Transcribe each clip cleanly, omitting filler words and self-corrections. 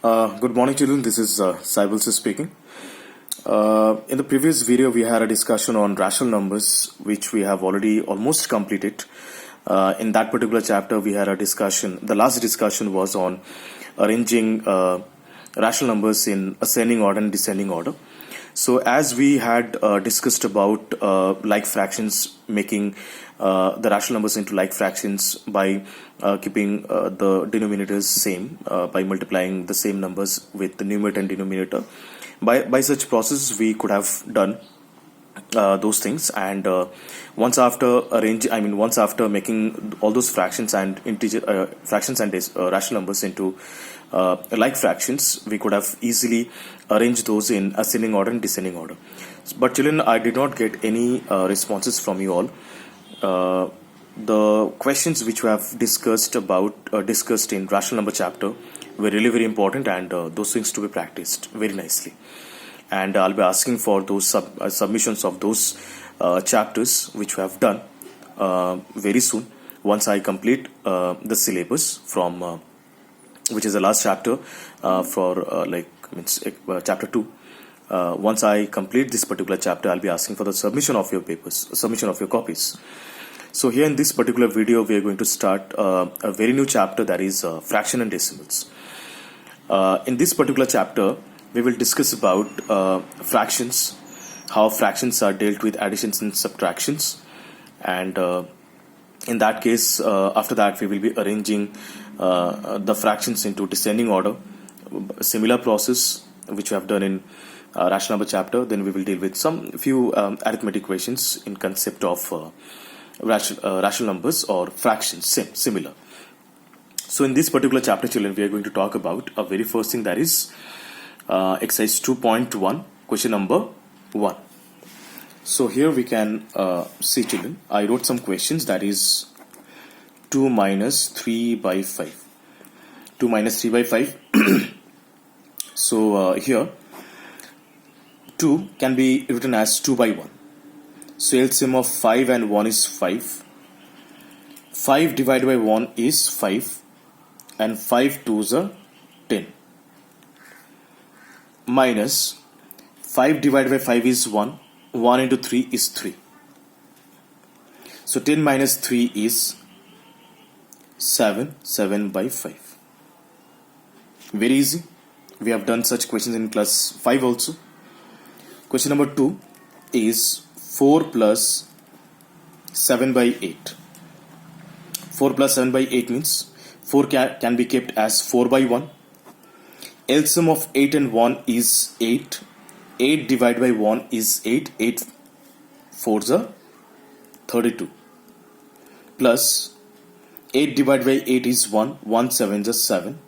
Good morning, children. This is Saibulsi speaking. In the previous video, we had a discussion on rational numbers, which we have already almost completed. In that particular chapter, we had a discussion. The last discussion was on arranging rational numbers in ascending order and descending order. So, as we had discussed about like fractions, making the rational numbers into like fractions by keeping the denominators same, by multiplying the same numbers with the numerator and denominator. By such process, we could have done those things, and once after making all those fractions and integer fractions and rational numbers into like fractions, we could have easily arranged those in ascending order and descending order. But children, I did not get any responses from you all. The questions which we have discussed in rational number chapter were really very important, and those things to be practiced very nicely. And I'll be asking for those submissions of those chapters which we have done very soon, once I complete the syllabus from which is the last chapter chapter 2. Once I complete this particular chapter, I'll be asking for the submission of your copies. So here in this particular video, we are going to start a very new chapter, that is fraction and decimals. In this particular chapter, we will discuss about fractions, how fractions are dealt with additions and subtractions, and in that case, after that, we will be arranging the fractions into descending order. Similar process which we have done in rational number chapter. Then we will deal with some few arithmetic equations in concept of rational numbers or fractions, similar. So in this particular chapter, children, we are going to talk about a very first thing, that is exercise 2.1, question number 1. So here we can see, children, I wrote some questions, that is 2 minus 3 by 5. 2 minus 3 by 5. So here 2 can be written as 2 by 1. So LCM of 5 and 1 is 5. 5 divided by 1 is 5. And 5 2s are 10. Minus 5 divided by 5 is 1. 1 into 3 is 3. So 10 minus 3 is 7. 7 by 5. Very easy. We have done such questions in class 5 also. Question number 2 is 4 plus 7 by 8. 4 plus 7 by 8 means 4 can be kept as 4 by 1. LCM of 8 and 1 is 8. 8 divided by 1 is 8. 8 4s are 32. Plus 8 divided by 8 is 1. 1 7s are 7.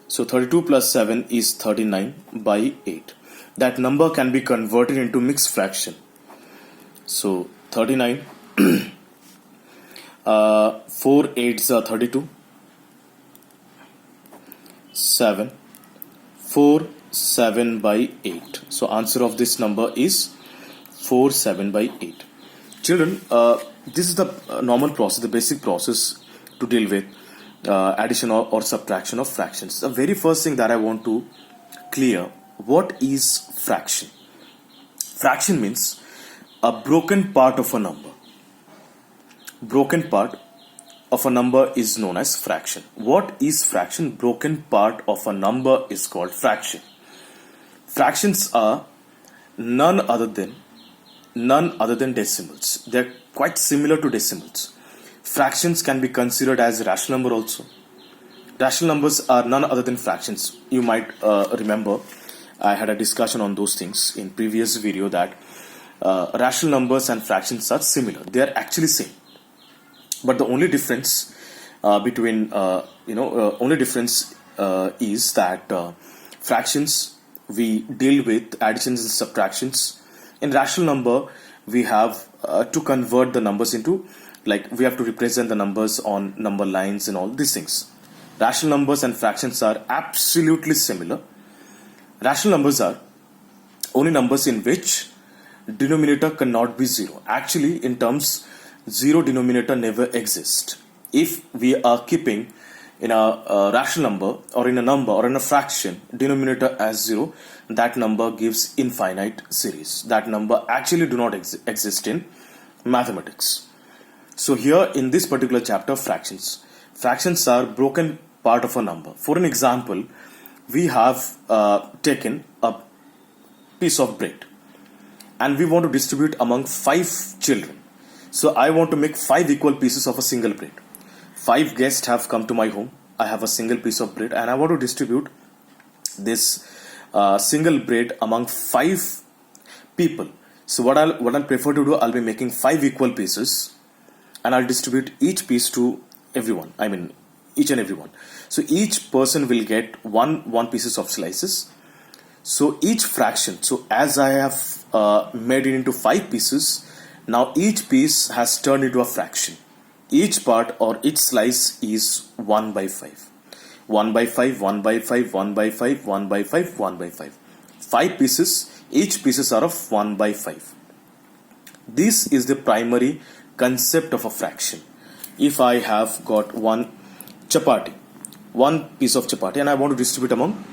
So 32 plus 7 is 39 by 8. That number can be converted into mixed fraction. So 39, 4 8s are 32, 7, 4 7 by 8. So answer of this number is 4 7 by 8. Children, this is the normal process, the basic process to deal with addition or subtraction of fractions. The very first thing that I want to clear, what is fraction? Fraction means a broken part of a number. Broken part of a number is known as fraction. What is fraction? Broken part of a number is called fraction. Fractions are none other than decimals. They are quite similar to decimals. Fractions can be considered as rational number also. Rational numbers are none other than fractions. You might remember I had a discussion on those things in previous video, that rational numbers and fractions are similar. They are actually same. But the only difference is that fractions, we deal with additions and subtractions. In rational number, we have to convert the numbers into, like, we have to represent the numbers on number lines and all these things. Rational numbers and fractions are absolutely similar. Rational numbers are only numbers in which denominator cannot be 0. Actually, in terms, 0 denominator never exists. If we are keeping in a rational number or in a number or in a fraction, denominator as 0, that number gives infinite series. That number actually do not exist in mathematics. So here in this particular chapter, fractions are broken part of a number. For an example, we have taken a piece of bread and we want to distribute among 5 children. So I want to make 5 equal pieces of a single bread. 5 guests have come to my home. I have a single piece of bread and I want to distribute this single bread among 5 people. So what I'll prefer to do, I'll be making 5 equal pieces and I'll distribute each piece to everyone. I mean each and everyone. So each person will get one pieces of slices. So each fraction, so as I have made it into 5 pieces, now each piece has turned into a fraction. Each part or each slice is 1 by 5. 1 by 5, 1 by 5, 1 by 5, 1 by 5, 1 by 5. 5 pieces, each pieces are of 1 by 5. This is the primary concept of a fraction. If I have got one chapati, one piece of chapati, and I want to distribute among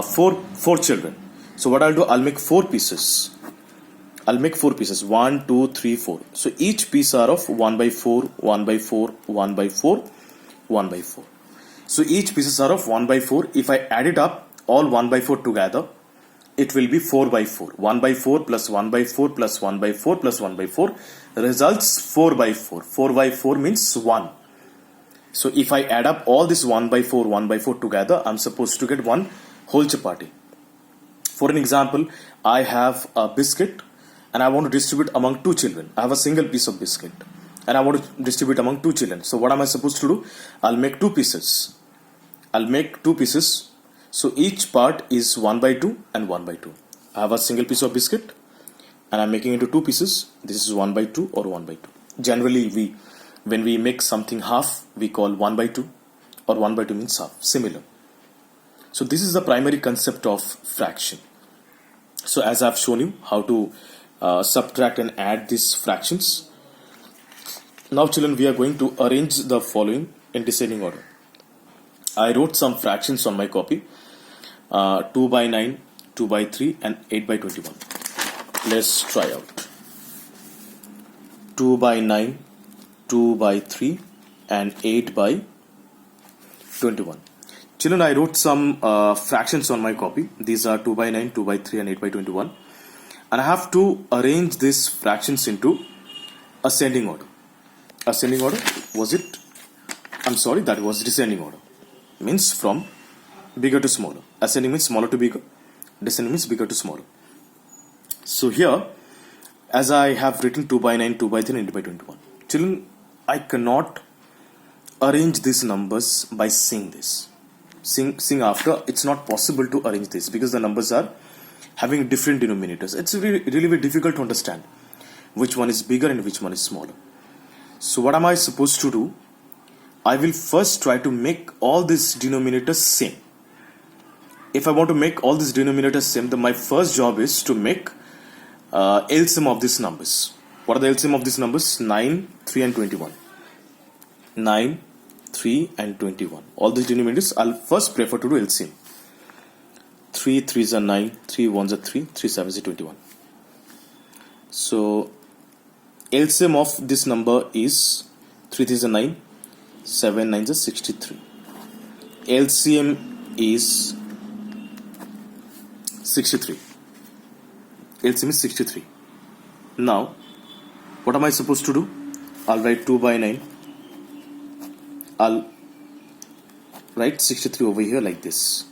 four children. So what I'll do, I'll make 4 pieces. 1, 2, 3, 4. So each piece are of 1 by 4, 1 by 4, 1 by 4, 1 by 4. So each pieces are of 1 by 4. If I add it up, all 1 by 4 together, it will be 4 by 4. 1 by 4 plus 1 by 4 plus 1 by 4 plus 1 by 4 results 4 by 4. 4 by 4 means 1. So if I add up all this 1 by 4 together, I'm supposed to get one whole chapati. For an example, I have a biscuit and I want to distribute among 2 children. I have a single piece of biscuit and I want to distribute among 2 children. So what am I supposed to do? I'll make 2 pieces. So each part is 1 by 2 and 1 by 2. I have a single piece of biscuit and I'm making into 2 pieces. This is 1 by 2 or 1 by 2. Generally, when we make something half, we call 1 by 2 or 1 by 2 means half. Similar. So this is the primary concept of fraction. So as I've shown you how to subtract and add these fractions. Now children, we are going to arrange the following in descending order. I wrote some fractions on my copy. 2 by 9, 2 by 3 and 8 by 21. Let's try out. 2 by 9, 2 by 3 and 8 by 21. Children, I wrote some fractions on my copy. These are 2 by 9, 2 by 3 and 8 by 21. And I have to arrange these fractions into ascending order. Ascending order, was it? I'm sorry, that was descending order. Means from bigger to smaller. Ascending means smaller to bigger. Descending means bigger to smaller. So here, as I have written 2 by 9, 2 by 3 and 8 by 21. Children, I cannot arrange these numbers by seeing this. Seeing after, it's not possible to arrange this because the numbers are having different denominators. It's really very difficult to understand which one is bigger and which one is smaller. So what am I supposed to do? I will first try to make all these denominators same. If I want to make all these denominators same, then my first job is to make LCM of these numbers. What are the LCM of these numbers? 9, 3 and 21. 9, 3 and 21. All these denominators, I'll first prefer to do LCM. 3 3s are 9, 3 1s are 3, 3 7s are 21. So LCM of this number is 3 3s are 9, 7 9s are 63. LCM is 63. LCM is 63. Now, what am I supposed to do? I'll write 2 by 9. I'll write 63 over here like this.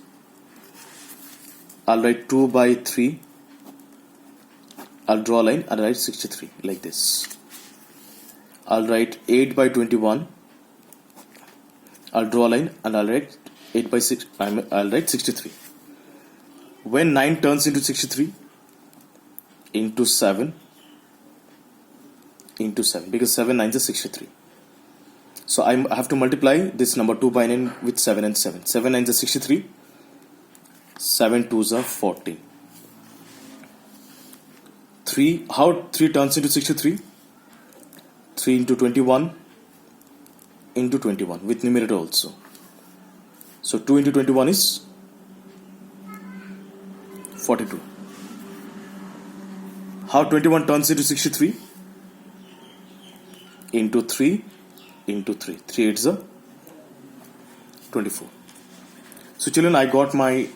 I'll write 2 by 3. I'll draw a line and write 63 like this. I'll write 8 by 21. I'll draw a line and I'll write 8 by 6. I'll write 63. When 9 turns into 63, into 7, because 7 9s are 63. So I have to multiply this number 2 by 9 with 7 and 7. 7 9s are 63. 7 2s are 14. 3, how 3 turns into 63? 3 into 21 into 21 with numerator also. So 2 into 21 is 42. How 21 turns into 63? Into 3 into 3. 3 8s are 24. So children, I got my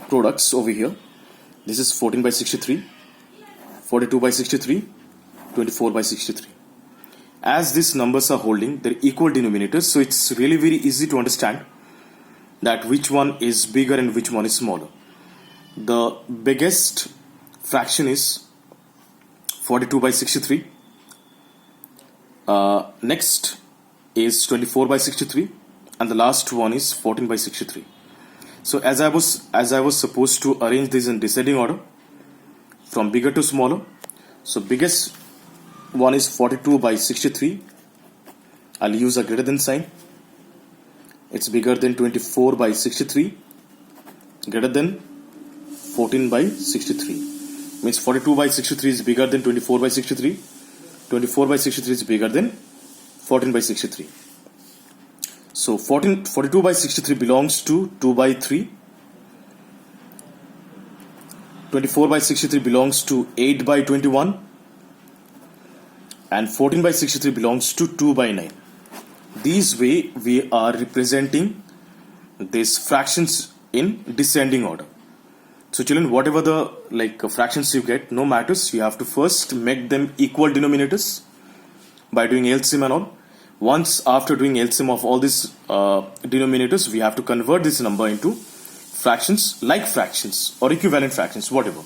products over here. This is 14 by 63, 42 by 63, 24 by 63. As these numbers are holding, they're equal denominators, so it's really very easy to understand that which one is bigger and which one is smaller. The biggest fraction is 42 by 63. Next is 24 by 63, and the last one is 14 by 63. So as I was supposed to arrange this in descending order from bigger to smaller. So biggest one is 42 by 63. I'll use a greater than sign. It's bigger than 24 by 63, greater than 14 by 63. Means 42 by 63 is bigger than 24 by 63. 24 by 63 is bigger than 14 by 63. So 42 by 63 belongs to 2 by 3. 24 by 63 belongs to 8 by 21. And 14 by 63 belongs to 2 by 9. This way we are representing these fractions in descending order. So children, whatever the fractions you get, no matters, you have to first make them equal denominators by doing LCM and all. Once after doing LCM of all these denominators, we have to convert this number into fractions, like fractions or equivalent fractions, whatever.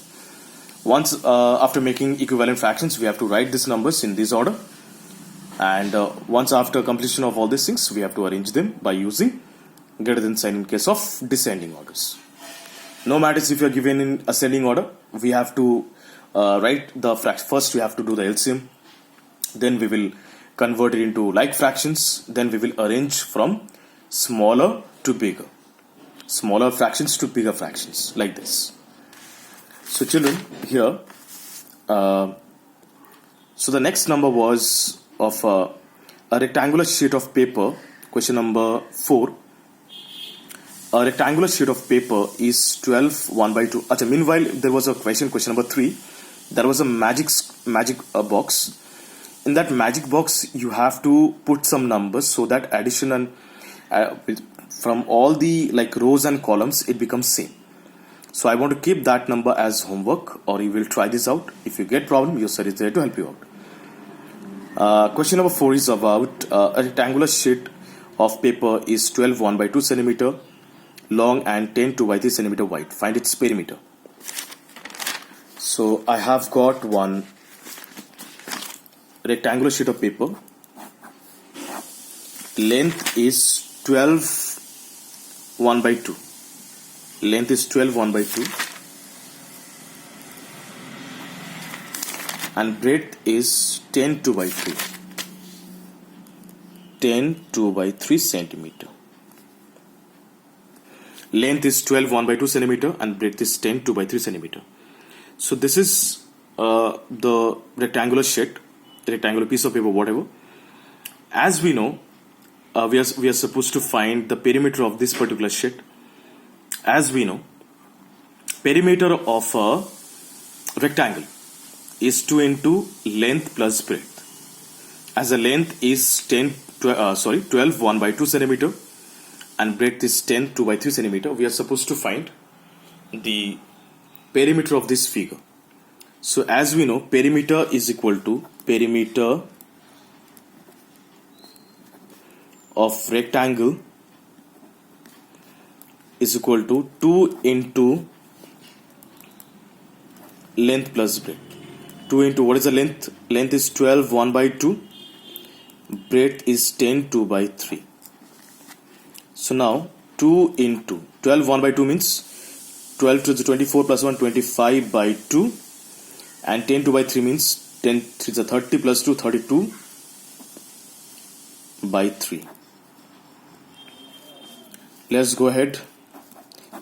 Once after making equivalent fractions, we have to write these numbers in this order. And once after completion of all these things, we have to arrange them by using greater than sign in case of descending orders. No matters if you are given in ascending order, we have to write the fraction. First we have to do the LCM. Then we will convert it into like fractions. Then we will arrange from smaller to bigger. Smaller fractions to bigger fractions, like this. So children, here, so the next number was of a rectangular sheet of paper. Question number 4. A rectangular sheet of paper is 12 1 by 2. Meanwhile, there was a question number 3. There was a magic box. In that magic box, you have to put some numbers so that addition and from all the rows and columns, it becomes same. So I want to keep that number as homework, or you will try this out. If you get problem, your sir is there to help you out. Question number 4 is about a rectangular sheet of paper is 12 1 by 2 centimeter long and 10 2 by 3 centimeter wide. Find its perimeter. So I have got one rectangular sheet of paper. Length is 12 1 by 2. Length is 12 1 by 2. And breadth is 10 2 by 3. 10 2 by 3 centimeter. Length is 12 1 by 2 centimeter and breadth is 10 2 by 3 centimeter. So this is the rectangular sheet, rectangular piece of paper, whatever. As we know, we are supposed to find the perimeter of this particular sheet. As we know, perimeter of a rectangle is 2 into length plus breadth. As the length is 12 1 by 2 centimeter and breadth is 10 2 by 3 centimeter, we are supposed to find the perimeter of this figure. So as we know, perimeter is equal to perimeter of rectangle is equal to 2 into length plus breadth. 2 into what is the length? Length is 12 1 by 2. Breadth is 10 2 by 3. So now 2 into 12 1 by 2 means 12 to the 24 plus 1 25 by 2, and 10 2 by 3 means 10 3 is 30 plus 2 32 by 3. Let's go ahead.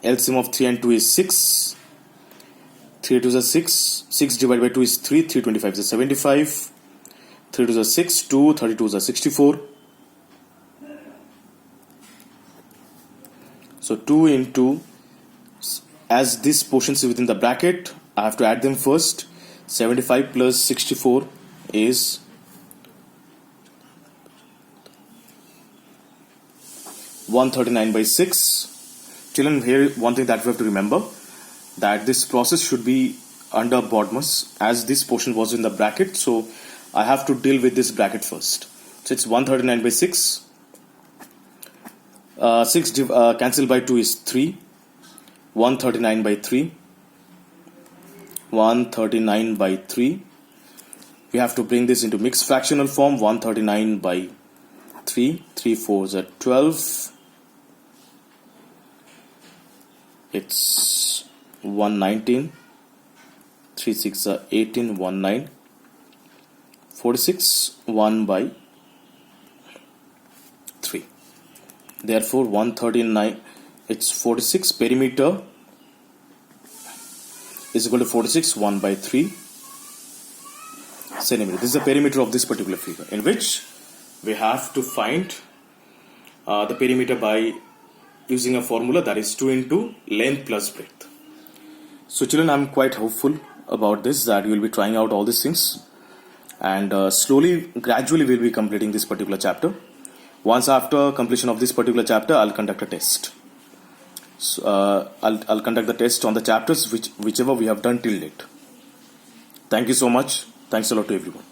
LCM of 3 and 2 is 6. 3 2 is 6. 6 divided by 2 is 3. 3 25 is 75. 3 2 is 6. 2 32 is 64. So 2 into, as this portion is within the bracket, I have to add them first. 75 plus 64 is 139 by 6. Children, here one thing that we have to remember, that this process should be under BODMAS, as this portion was in the bracket, so I have to deal with this bracket first. So it's 139 by 6. 6 cancelled by 2 is 3. 139 by 3. 139 by 3. We have to bring this into mixed fractional form. 139 by 3. 3 4s are 12. It's 119. 3 6 are 18. 19. 46. 1 by 3. Therefore 139, it's 46. Perimeter is equal to 46. 1 by 3 centimeter. This is the perimeter of this particular figure, in which we have to find the perimeter by using a formula, that is 2 into length plus breadth. So children, I'm quite hopeful about this, that you will be trying out all these things, and slowly, gradually we'll be completing this particular chapter. Once after completion of this particular chapter, I'll conduct a test. So, I'll conduct the test on the chapters whichever we have done till date. Thank you so much. Thanks a lot to everyone.